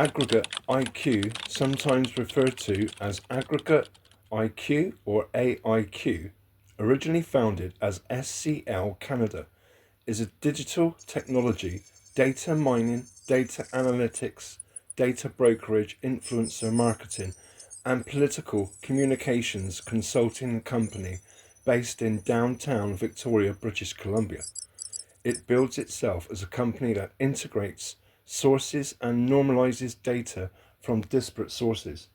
AggregateIQ, sometimes referred to as AggregateIQ or AIQ, originally founded as SCL Canada, is a digital technology, data mining, data analytics, data brokerage, influencer marketing, and political communications consulting company based in downtown Victoria, British Columbia. It builds itself as a company that integrates sources and normalizes data from disparate sources.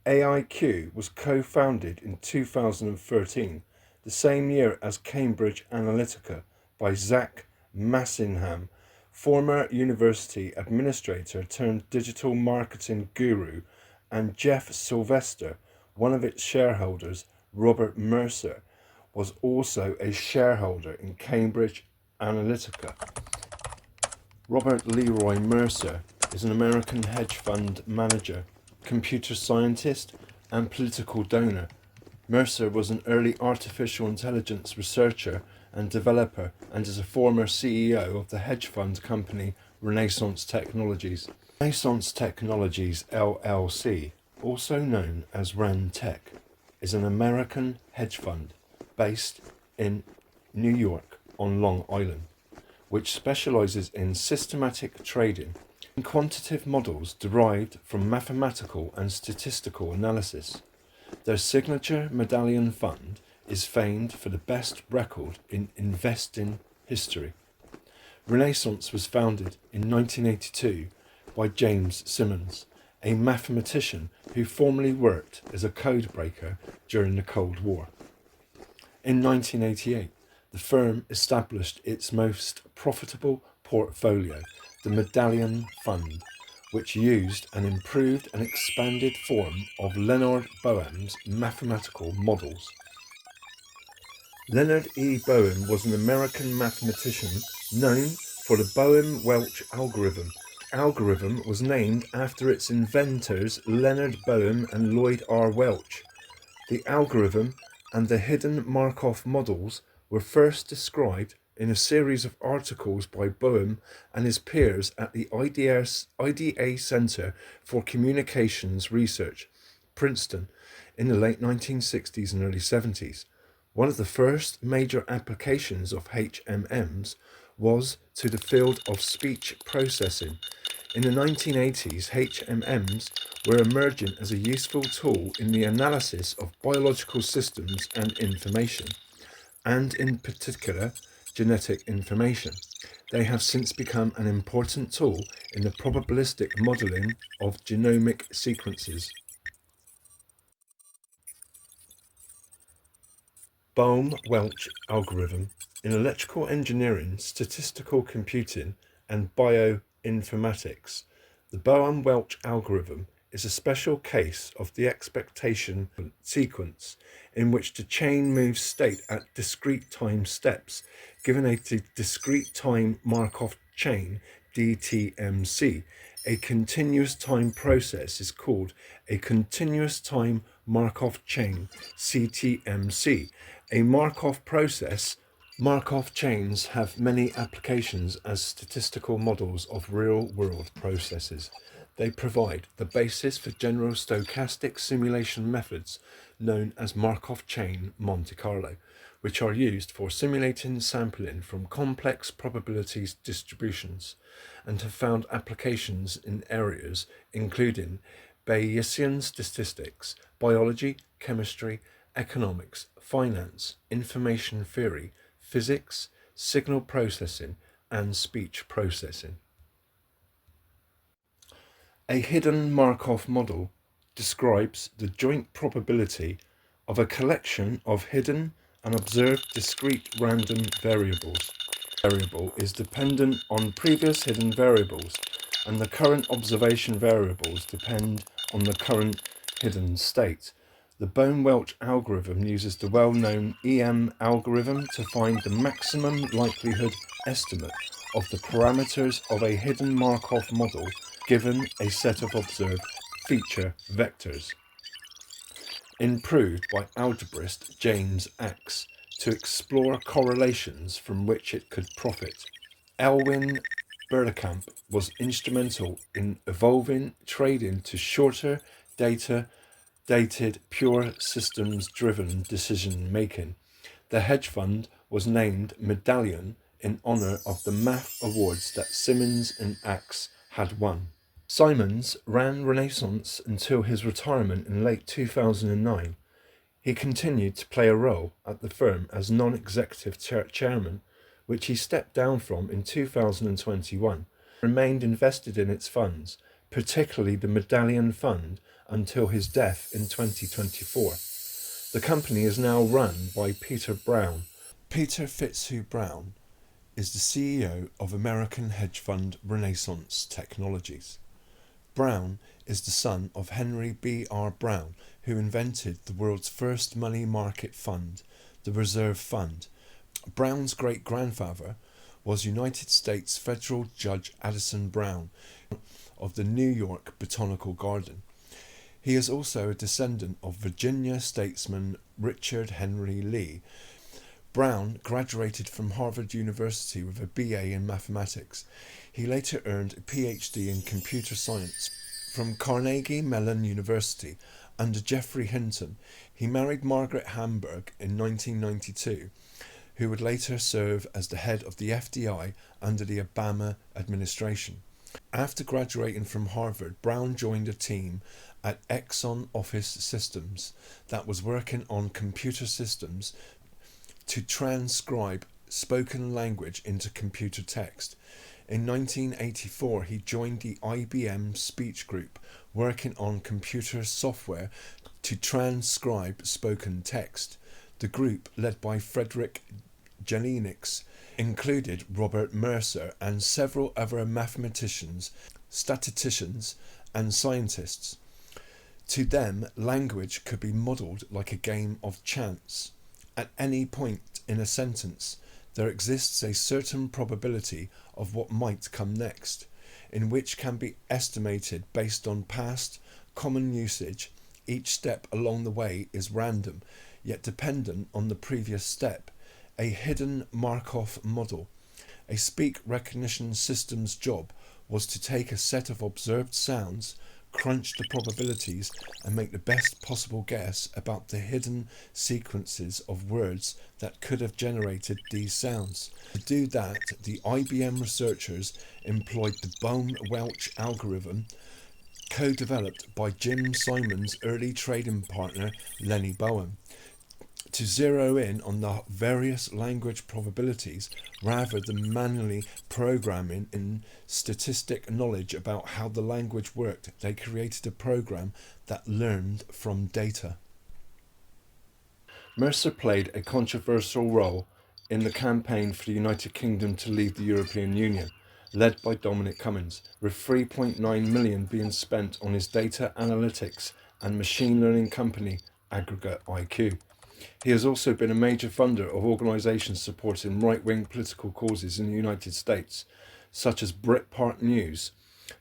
AIQ was co-founded in 2013, the same year as Cambridge Analytica, by Zach Massingham, former university administrator turned digital marketing guru, and Jeff Sylvester, one of its shareholders, Robert Mercer, was also a shareholder in Cambridge Analytica. Robert Leroy Mercer is an American hedge fund manager, computer scientist, and political donor. Mercer was an early artificial intelligence researcher and developer and is a former CEO of the hedge fund company Renaissance Technologies. Renaissance Technologies LLC, also known as RenTech, is an American hedge fund based in New York on Long Island, which specializes in systematic trading and quantitative models derived from mathematical and statistical analysis. Their signature medallion fund is famed for the best record in investing history. Renaissance was founded in 1982 by James Simmons, a mathematician who formerly worked as a code breaker during the Cold War. In 1988, the firm established its most profitable portfolio, the Medallion Fund, which used an improved and expanded form of Leonard Boehm's mathematical models. Leonard E. Boehm was an American mathematician known for the Baum-Welch algorithm. The algorithm was named after its inventors Leonard Boehm and Lloyd R. Welch. The algorithm and the hidden Markov models were first described in a series of articles by Boehm and his peers at the IDA Center for Communications Research, Princeton, in the late 1960s and early 70s. One of the first major applications of HMMs was to the field of speech processing. In the 1980s, HMMs were emerging as a useful tool in the analysis of biological systems and information, and in particular, genetic information. They have since become an important tool in the probabilistic modeling of genomic sequences. Baum-Welch algorithm in electrical engineering, statistical computing, and bioinformatics. The Baum-Welch algorithm is a special case of the expectation sequence in which the chain moves state at discrete time steps. Given a discrete time Markov chain, DTMC, a continuous time process is called a continuous time Markov chain, CTMC. A Markov process. Markov chains have many applications as statistical models of real-world processes. They provide the basis for general stochastic simulation methods known as Markov chain Monte Carlo, which are used for simulating sampling from complex probability distributions, and have found applications in areas including Bayesian statistics, biology, chemistry, economics, finance, information theory, physics, signal processing, and speech processing. A hidden Markov model describes the joint probability of a collection of hidden and observed discrete random variables. The variable is dependent on previous hidden variables, and the current observation variables depend on the current hidden state. The Baum-Welch algorithm uses the well-known EM algorithm to find the maximum likelihood estimate of the parameters of a hidden Markov model given a set of observed feature vectors. Improved by algebraist James Oakes to explore correlations from which it could profit. Elwin Berlekamp was instrumental in evolving trading to shorter, data-dated, pure systems-driven decision-making. The hedge fund was named Medallion in honor of the math awards that Simmons and Axe had won. Simons ran Renaissance until his retirement in late 2009. He continued to play a role at the firm as non-executive chairman, which he stepped down from in 2021, remained invested in its funds, particularly the Medallion Fund, until his death in 2024. The company is now run by Peter Brown. Peter Fitzhugh Brown is the CEO of American hedge fund Renaissance Technologies. Brown is the son of Henry B. R. Brown, who invented the world's first money market fund, the Reserve Fund. Brown's great-grandfather was United States Federal Judge Addison Brown of the New York Botanical Garden. He is also a descendant of Virginia statesman Richard Henry Lee. Brown graduated from Harvard University with a BA in mathematics. He later earned a PhD in computer science from Carnegie Mellon University under Geoffrey Hinton. He married Margaret Hamburg in 1992, who would later serve as the head of the FDI under the Obama administration. After graduating from Harvard, Brown joined a team at Exxon Office Systems that was working on computer systems to transcribe spoken language into computer text. In 1984, he joined the IBM Speech Group, working on computer software to transcribe spoken text. The group, led by Frederick Jelinek, included Robert Mercer and several other mathematicians, statisticians, and scientists. To them, language could be modeled like a game of chance. At any point in a sentence, there exists a certain probability of what might come next, in which can be estimated based on past common usage. Each step along the way is random, yet dependent on the previous step. A hidden Markov model. A speech recognition system's job was to take a set of observed sounds, crunch the probabilities, and make the best possible guess about the hidden sequences of words that could have generated these sounds. To do that, the IBM researchers employed the Baum-Welch algorithm, co-developed by Jim Simons' early trading partner Lenny Bowen, to zero in on the various language probabilities rather than manually programming in statistic knowledge about how the language worked. They created a program that learned from data. Mercer played a controversial role in the campaign for the United Kingdom to leave the European Union, led by Dominic Cummings, with $3.9 million being spent on his data analytics and machine learning company AggregateIQ. He has also been a major funder of organisations supporting right-wing political causes in the United States, such as Breitbart News,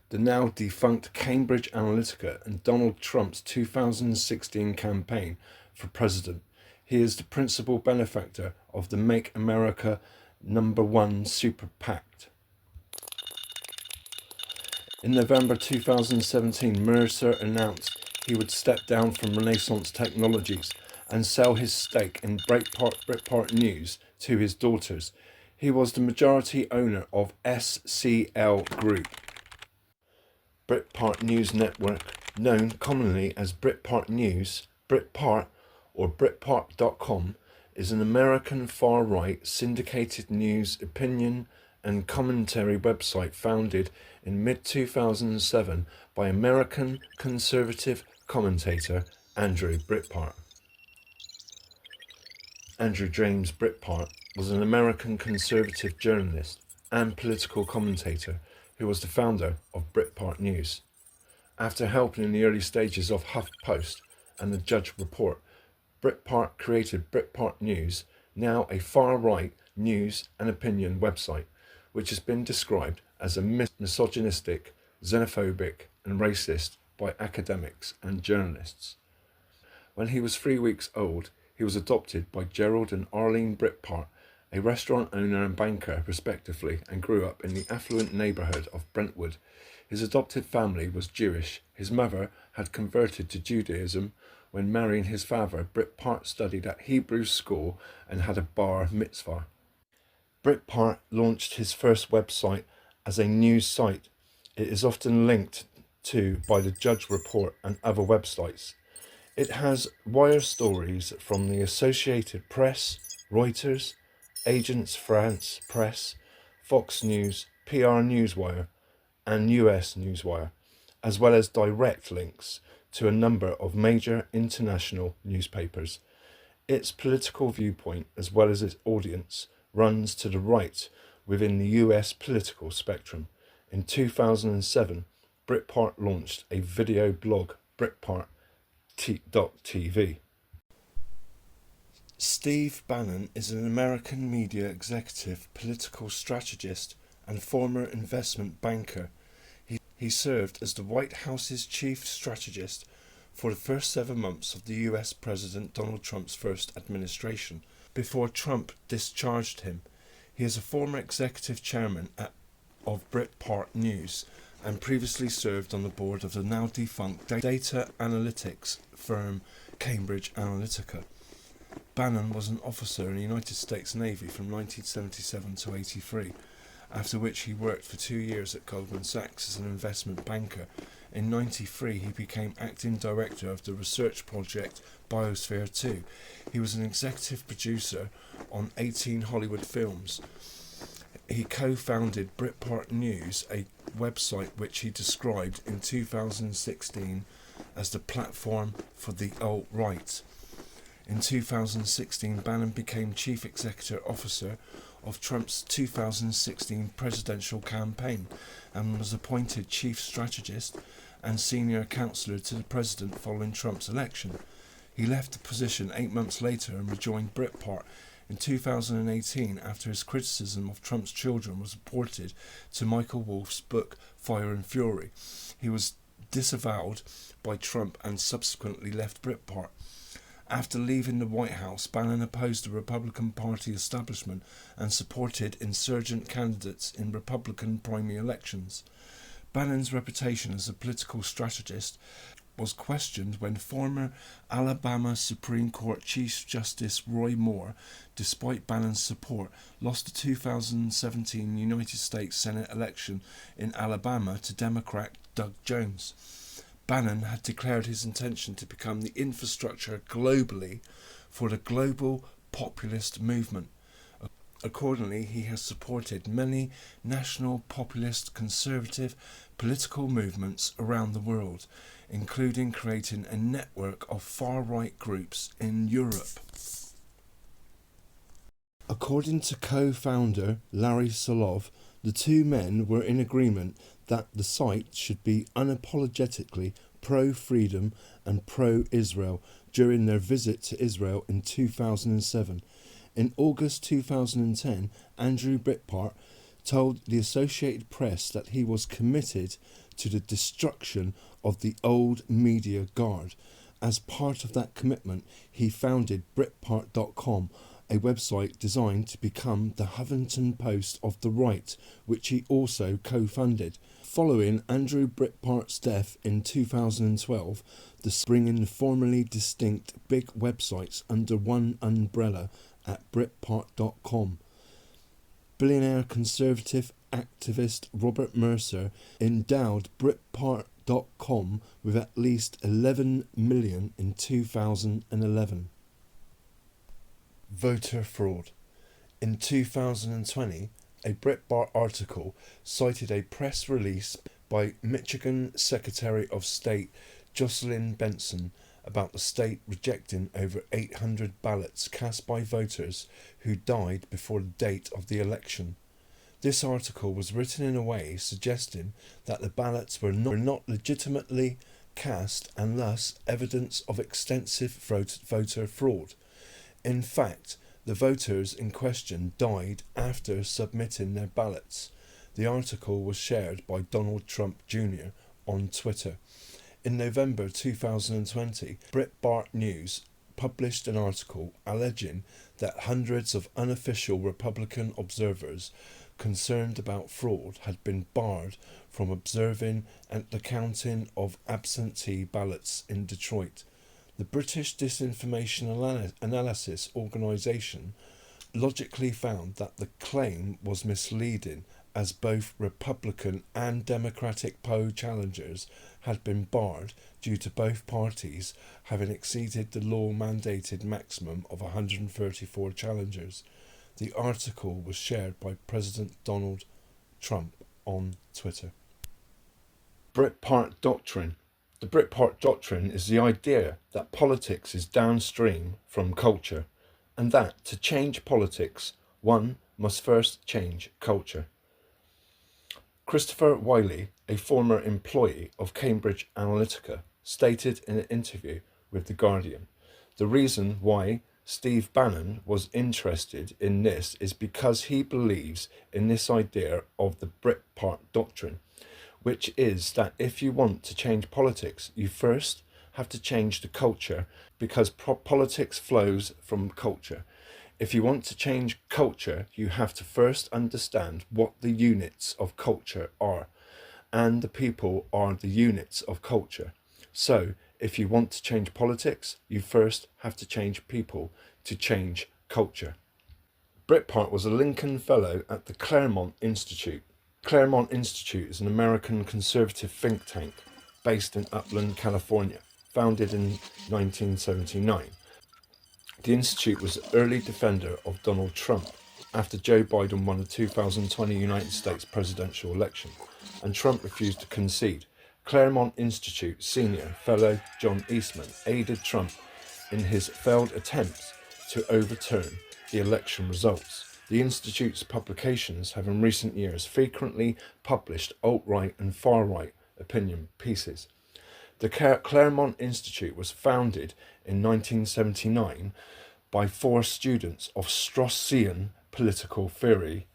the now defunct Cambridge Analytica, and Donald Trump's 2016 campaign for president. He is the principal benefactor of the Make America #1 Super PAC. In November 2017, Mercer announced he would step down from Renaissance Technologies and sell his stake in Breitbart News to his daughters. He was the majority owner of SCL Group. Breitbart News Network, known commonly as Breitbart News, Breitbart, or Breitbart.com, is an American far-right syndicated news, opinion, and commentary website founded in mid-2007 by American conservative commentator Andrew Breitbart. Andrew James Breitbart was an American conservative journalist and political commentator who was the founder of Breitbart News. After helping in the early stages of HuffPost and the Judge Report, Breitbart created Breitbart News, now a far-right news and opinion website, which has been described as a misogynistic, xenophobic, and racist by academics and journalists. When he was 3 weeks old, he was adopted by Gerald and Arlene Breitbart a restaurant owner and banker respectively, and grew up in the affluent neighbourhood of Brentwood. His adopted family was Jewish. His mother had converted to Judaism when marrying his father. Breitbart studied at Hebrew school and had a bar mitzvah. Breitbart launched his first website as a news site. It is often linked to by the Judge Report and other websites. It has wire stories from the Associated Press, Reuters, Agence France Press, Fox News, PR Newswire, and US Newswire, as well as direct links to a number of major international newspapers. Its political viewpoint, as well as its audience, runs to the right within the US political spectrum. In 2007, Breitbart launched a video blog, Breitbart.tv. Steve Bannon is an American media executive, political strategist, and former investment banker. He served as the White House's chief strategist for the first 7 months of the US President Donald Trump's first administration, before Trump discharged him. He is a former executive chairman of Breitbart News and previously served on the board of the now defunct data analytics firm Cambridge Analytica. Bannon was an officer in the United States Navy from 1977 to 83, after which he worked for 2 years at Goldman Sachs as an investment banker. In 1993, he became acting director of the research project Biosphere 2. He was an executive producer on 18 Hollywood films. He co-founded Breitbart News, a website which he described in 2016 as the platform for the alt-right. In 2016, Bannon became chief executive officer of Trump's 2016 presidential campaign and was appointed chief strategist and senior counselor to the president following Trump's election. He left the position 8 months later and rejoined Breitbart in 2018 after his criticism of Trump's children was reported to Michael Wolff's book Fire and Fury. He was disavowed by Trump and subsequently left Breitbart. After leaving the White House, Bannon opposed the Republican Party establishment and supported insurgent candidates in Republican primary elections. Bannon's reputation as a political strategist was questioned when former Alabama Supreme Court Chief Justice Roy Moore, despite Bannon's support, lost the 2017 United States Senate election in Alabama to Democrat Doug Jones. Bannon had declared his intention to become the infrastructure globally for the global populist movement. Accordingly, he has supported many national populist conservative political movements around the world, including creating a network of far-right groups in Europe. According to co-founder Larry Solov, the two men were in agreement that the site should be unapologetically pro-freedom and pro-Israel during their visit to Israel in 2007. In August 2010, Andrew Breitbart told the Associated Press that he was committed to the destruction of the old media guard. As part of that commitment, he founded Breitbart.com, a website designed to become the Huffington Post of the right, which he also co-funded. Following Andrew Breitbart's death in 2012, bringing formerly distinct big websites under one umbrella at Breitbart.com. Billionaire conservative activist Robert Mercer endowed Breitbart.com with at least $11 million in 2011. Voter fraud. In 2020, a Breitbart article cited a press release by Michigan Secretary of State Jocelyn Benson about the state rejecting over 800 ballots cast by voters who died before the date of the election. This article was written in a way suggesting that the ballots were not legitimately cast and thus evidence of extensive voter fraud. In fact, the voters in question died after submitting their ballots. The article was shared by Donald Trump Jr. on Twitter. In November 2020, Breitbart News published an article alleging that hundreds of unofficial Republican observers concerned about fraud had been barred from observing the counting of absentee ballots in Detroit. The British Disinformation Analysis Organisation logically found that the claim was misleading, as both Republican and Democratic poll challengers had been barred due to both parties having exceeded the law-mandated maximum of 134 challengers. The article was shared by President Donald Trump on Twitter. Breitbart Doctrine. The Breitbart Doctrine is the idea that politics is downstream from culture, and that to change politics, one must first change culture. Christopher Wiley, a former employee of Cambridge Analytica, stated in an interview with The Guardian, the reason why Steve Bannon was interested in this is because he believes in this idea of the Breitbart Doctrine, which is that if you want to change politics, you first have to change the culture, because politics flows from culture. If you want to change culture, you have to first understand what the units of culture are, and the people are the units of culture. So, if you want to change politics, you first have to change people to change culture. Breitbart was a Lincoln Fellow at the Claremont Institute. Claremont Institute is an American conservative think tank based in Upland, California, founded in 1979. The Institute was an early defender of Donald Trump after Joe Biden won the 2020 United States presidential election, and Trump refused to concede. Claremont Institute senior fellow John Eastman aided Trump in his failed attempts to overturn the election results. The Institute's publications have in recent years frequently published alt-right and far-right opinion pieces. The Claremont Institute was founded in 1979 by 4 students of Straussian political theory.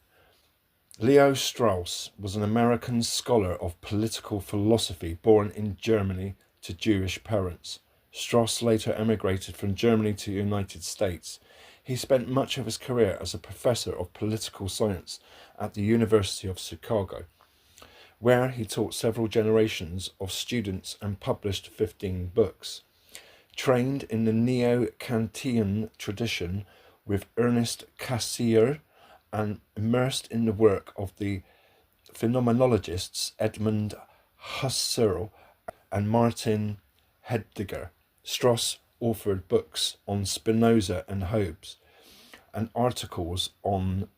Leo Strauss was an American scholar of political philosophy born in Germany to Jewish parents. Strauss later emigrated from Germany to the United States. He spent much of his career as a professor of political science at the University of Chicago, where he taught several generations of students and published 15 books. Trained in the Neo-Kantian tradition with Ernest Cassirer and immersed in the work of the phenomenologists Edmund Husserl and Martin Heidegger, Strauss authored books on Spinoza and Hobbes, and articles on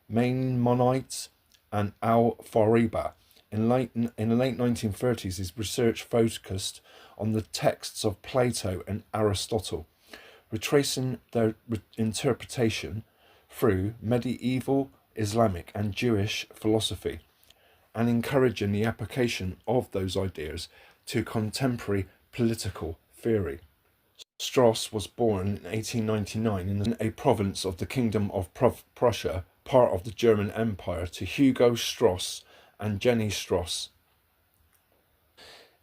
Maimonides and Al-Farabi. In the late 1930s, his research focused on the texts of Plato and Aristotle, retracing their interpretation through medieval Islamic and Jewish philosophy, and encouraging the application of those ideas to contemporary political theory. Strauss was born in 1899 in a province of the Kingdom of Prussia, part of the German Empire, to Hugo Strauss and Jenny Strauss.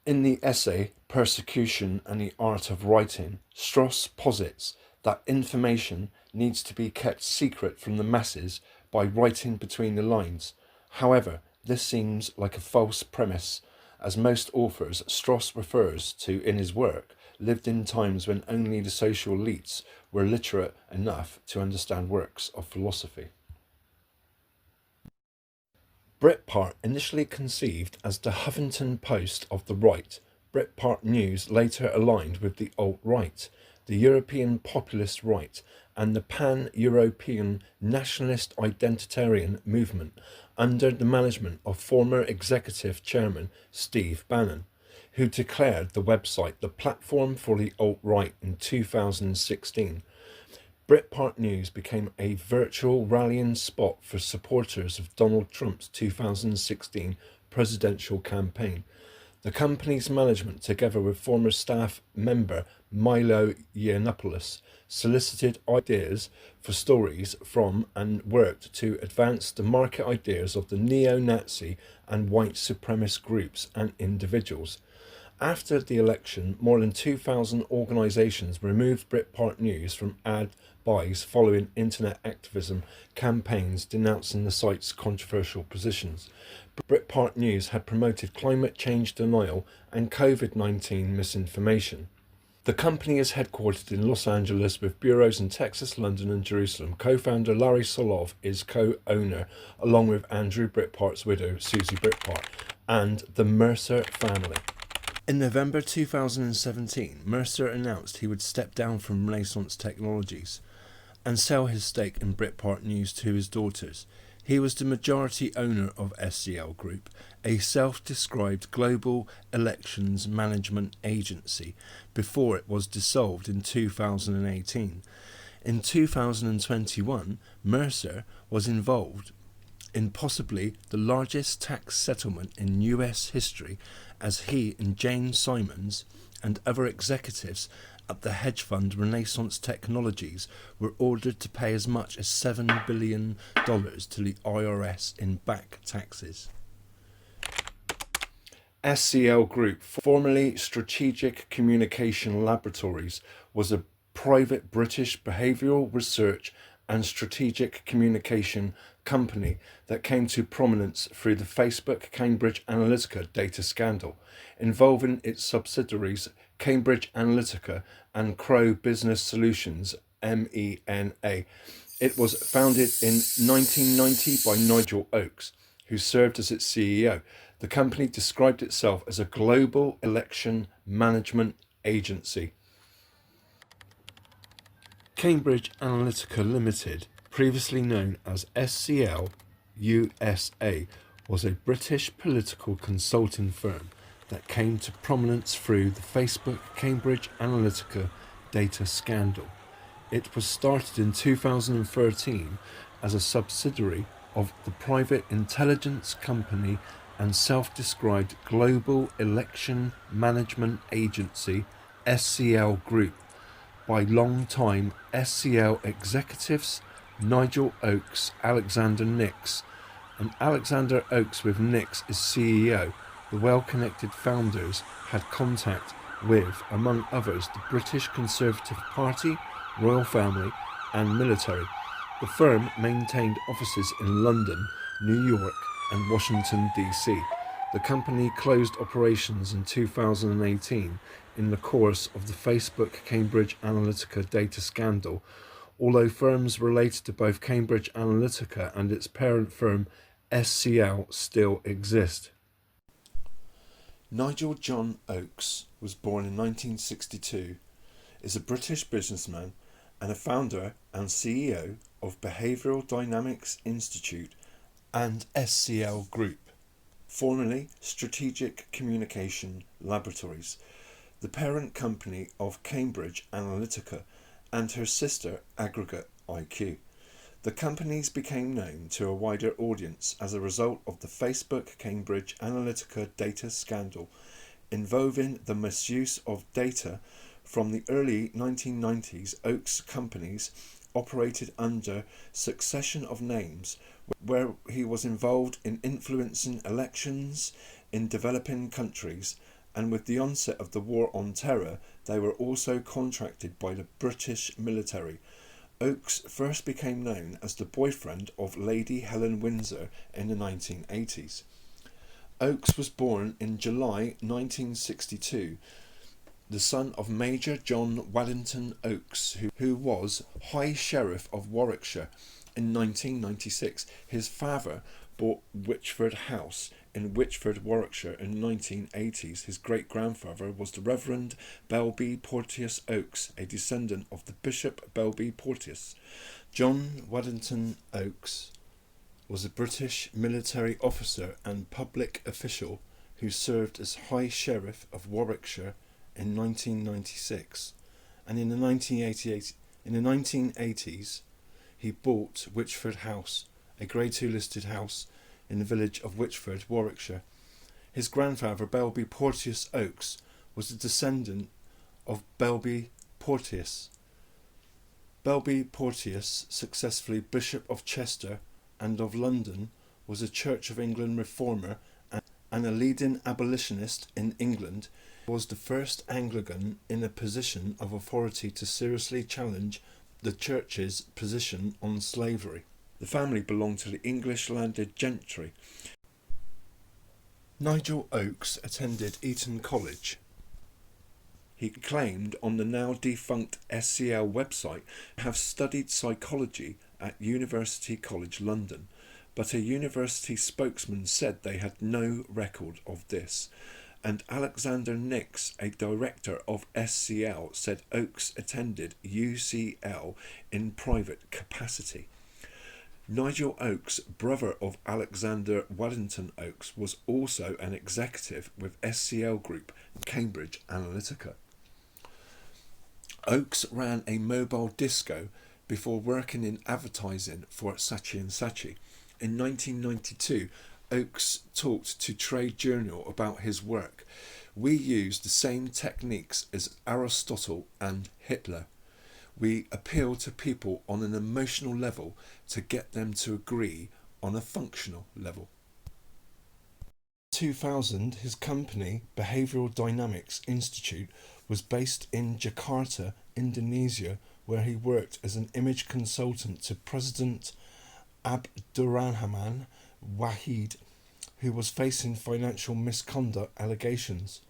In the essay Persecution and the Art of Writing, Strauss posits that information needs to be kept secret from the masses by writing between the lines. However, this seems like a false premise, as most authors Strauss refers to in his work lived in times when only the social elites were literate enough to understand works of philosophy. Breitbart, initially conceived as the Huffington Post of the right, Breitbart News later aligned with the alt-right, the European populist right, and the pan-European nationalist identitarian movement under the management of former executive chairman Steve Bannon, who declared the website the platform for the alt-right in 2016. Breitbart News became a virtual rallying spot for supporters of Donald Trump's 2016 presidential campaign. The company's management, together with former staff member Milo Yiannopoulos, solicited ideas for stories from and worked to advance the market ideas of the neo-Nazi and white supremacist groups and individuals, After the election, more than 2,000 organisations removed Breitbart News from ad buys following internet activism campaigns denouncing the site's controversial positions. Breitbart News had promoted climate change denial and COVID-19 misinformation. The company is headquartered in Los Angeles with bureaus in Texas, London and Jerusalem. Co-founder Larry Solov is co-owner, along with Andrew Breitbart's widow, Susie Breitbart, and the Mercer family. In November 2017, Mercer announced he would step down from Renaissance Technologies and sell his stake in Breitbart News to his daughters. He was the majority owner of SCL Group, a self-described global elections management agency, before it was dissolved in 2018. In 2021, Mercer was involved in possibly the largest tax settlement in US history, as he and James Simons and other executives at the hedge fund Renaissance Technologies were ordered to pay as much as $7 billion to the IRS in back taxes. SCL Group, formerly Strategic Communication Laboratories, was a private British behavioural research and strategic communication company that came to prominence through the Facebook Cambridge Analytica data scandal, involving its subsidiaries Cambridge Analytica and Crow Business Solutions, MENA. It was founded in 1990 by Nigel Oakes, who served as its CEO. The company described itself as a global election management agency. Cambridge Analytica Limited, previously known as SCL USA, was a British political consulting firm that came to prominence through the Facebook Cambridge Analytica data scandal. It was started in 2013 as a subsidiary of the private intelligence company and self-described global election management agency SCL Group by long-time SCL executives Nigel Oakes, Alexander Nix, and Alexander Oakes with Nix as CEO. The well-connected founders had contact with, among others, the British Conservative Party, royal family and military. The firm maintained offices in London, New York and Washington, D.C. The company closed operations in 2018 in the course of the Facebook Cambridge Analytica data scandal, although firms related to both Cambridge Analytica and its parent firm SCL still exist. Nigel John Oakes was born in 1962, is a British businessman and a founder and CEO of Behavioural Dynamics Institute and SCL Group, formerly Strategic Communication Laboratories, the parent company of Cambridge Analytica and her sister AggregateIQ. The companies became known to a wider audience as a result of the Facebook Cambridge Analytica data scandal involving the misuse of data from the early 1990s. Oakes companies operated under succession of names where he was involved in influencing elections in developing countries, and with the onset of the War on Terror they were also contracted by the British military. Oakes first became known as the boyfriend of Lady Helen Windsor in the 1980s. Oakes was born in July 1962, the son of Major John Waddington Oakes, who was High Sheriff of Warwickshire in 1996. His father bought Whitchford House in Whitchford, Warwickshire in the 1980s. His great-grandfather was the Reverend Belby Porteous Oakes, a descendant of the Bishop Belby Porteous. John Waddington Oakes was a British military officer and public official who served as High Sheriff of Warwickshire in 1996, and in the 1980s he bought Whitchford House, a Grade 2 listed house in the village of Whitchford, Warwickshire. His grandfather, Belby Porteous Oakes, was a descendant of Belby Porteous. Belby Porteous, successively Bishop of Chester and of London, was a Church of England reformer and a leading abolitionist in England, was the first Anglican in a position of authority to seriously challenge the Church's position on slavery. The family belonged to the English landed gentry. Nigel Oakes attended Eton College. He claimed on the now defunct SCL website to have studied psychology at University College London, but a university spokesman said they had no record of this, and Alexander Nix, a director of SCL, said Oakes attended UCL in private capacity. Nigel Oakes, brother of Alexander Waddington Oakes, was also an executive with SCL Group and Cambridge Analytica. Oakes ran a mobile disco before working in advertising for Saatchi & Saatchi. In 1992, Oakes talked to Trade Journal about his work. "We used the same techniques as Aristotle and Hitler. We appeal to people on an emotional level to get them to agree on a functional level." In 2000, his company, Behavioral Dynamics Institute, was based in Jakarta, Indonesia, where he worked as an image consultant to President Abdurrahman Wahid, who was facing financial misconduct allegations.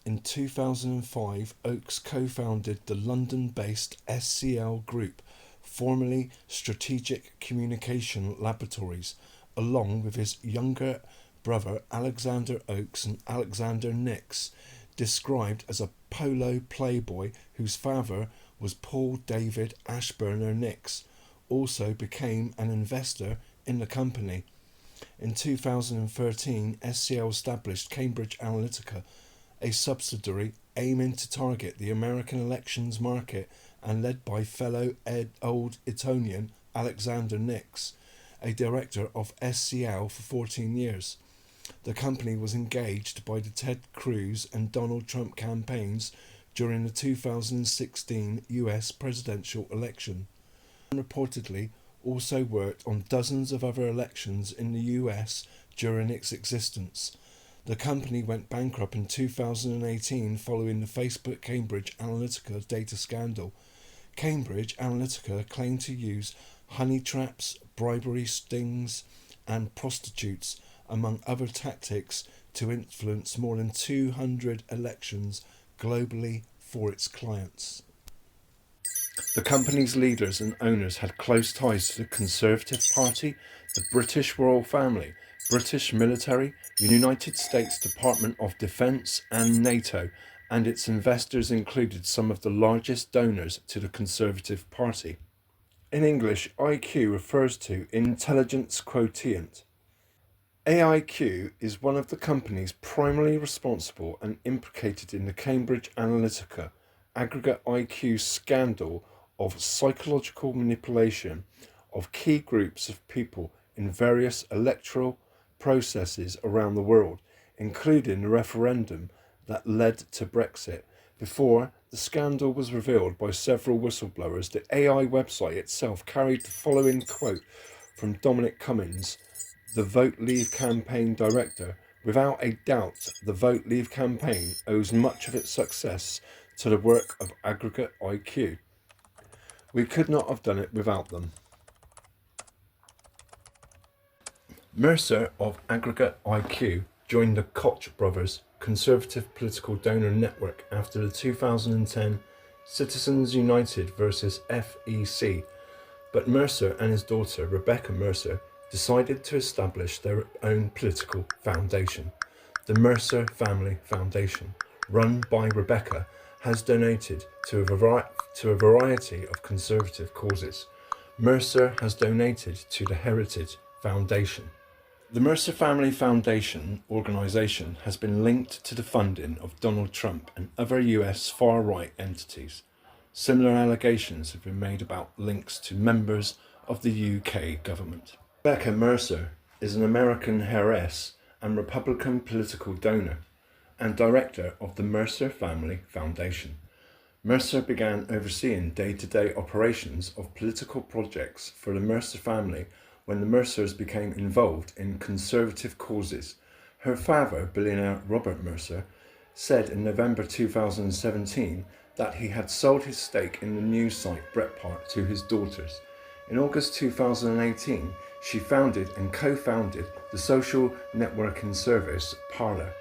In 2005, Oakes co-founded the London-based SCL Group, formerly Strategic Communication Laboratories, along with his younger brother Alexander Oakes and Alexander Nix, described as a polo playboy whose father was Paul David Ashburner Nix, also became an investor in the company. In 2013, SCL established Cambridge Analytica, a subsidiary aiming to target the American elections market and led by fellow Old Etonian Alexander Nix, a director of SCL for 14 years. The company was engaged by the Ted Cruz and Donald Trump campaigns during the 2016 US presidential election, and reportedly also worked on dozens of other elections in the US during its existence. The company went bankrupt in 2018 following the Facebook Cambridge Analytica data scandal. Cambridge Analytica claimed to use honey traps, bribery stings, and prostitutes, among other tactics, to influence more than 200 elections globally for its clients. The company's leaders and owners had close ties to the Conservative Party, the British royal family, British military, United States Department of Defense, and NATO, and its investors included some of the largest donors to the Conservative Party. In English, IQ refers to intelligence quotient. AIQ is one of the companies primarily responsible and implicated in the Cambridge Analytica AggregateIQ scandal of psychological manipulation of key groups of people in various electoral processes around the world, including the referendum that led to Brexit. Before the scandal was revealed by several whistleblowers, the AI website itself carried the following quote from Dominic Cummings, the Vote Leave campaign director: "Without a doubt, the Vote Leave campaign owes much of its success to the work of AggregateIQ. We could not have done it without them." Mercer of AggregateIQ joined the Koch brothers Conservative Political Donor Network after the 2010 Citizens United versus FEC, but Mercer and his daughter Rebecca Mercer decided to establish their own political foundation. The Mercer Family Foundation, run by Rebecca, has donated to a variety of conservative causes. Mercer has donated to the Heritage Foundation. The Mercer Family Foundation organization has been linked to the funding of Donald Trump and other US far-right entities. Similar allegations have been made about links to members of the UK government. Rebecca Mercer is an American heiress and Republican political donor and director of the Mercer Family Foundation. Mercer began overseeing day-to-day operations of political projects for the Mercer family when the Mercers became involved in conservative causes. Her father, billionaire Robert Mercer, said in November 2017 that he had sold his stake in the news site Breitbart to his daughters. In August 2018, she founded and co-founded the social networking service Parler.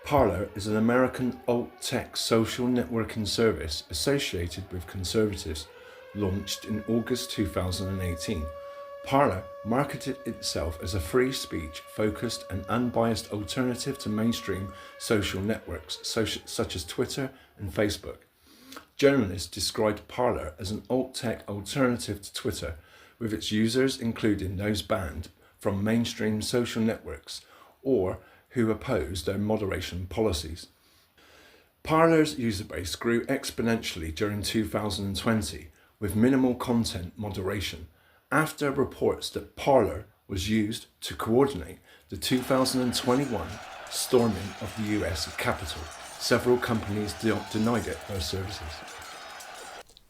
Parler is an American alt-tech social networking service associated with conservatives, launched in August 2018. Parler marketed itself as a free speech focused and unbiased alternative to mainstream social networks such as Twitter and Facebook. Journalists described Parler as an alt-tech alternative to Twitter, with its users including those banned from mainstream social networks or who oppose their moderation policies. Parler's user base grew exponentially during 2020 with minimal content moderation, after reports that Parler was used to coordinate the 2021 storming of the US Capitol. Several companies denied it their services.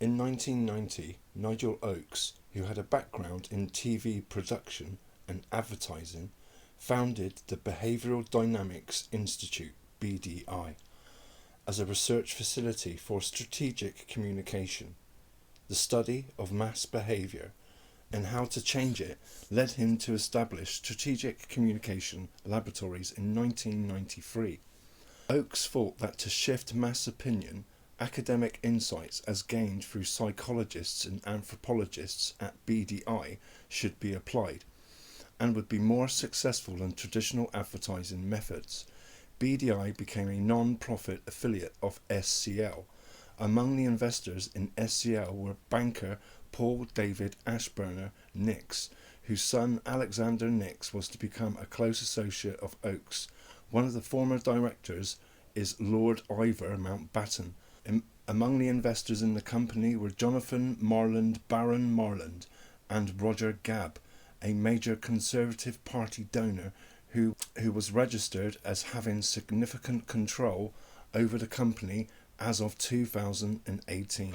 In 1990, Nigel Oakes, who had a background in TV production and advertising, founded the Behavioral Dynamics Institute, BDI, as a research facility for strategic communication. The study of mass behavior and how to change it led him to establish strategic communication laboratories in 1993. Oakes thought that to shift mass opinion, academic insights as gained through psychologists and anthropologists at BDI should be applied, and would be more successful than traditional advertising methods. BDI became a non-profit affiliate of SCL. Among the investors in SCL were banker Paul David Ashburner Nix, whose son Alexander Nix was to become a close associate of Oakes. One of the former directors is Lord Iver Mountbatten. Among the investors in the company were Jonathan Marland, Baron Marland, and Roger Gabb, a major Conservative Party donor who was registered as having significant control over the company as of 2018.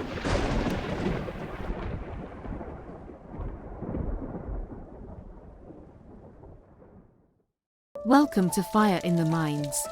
Welcome to Fire in the Minds.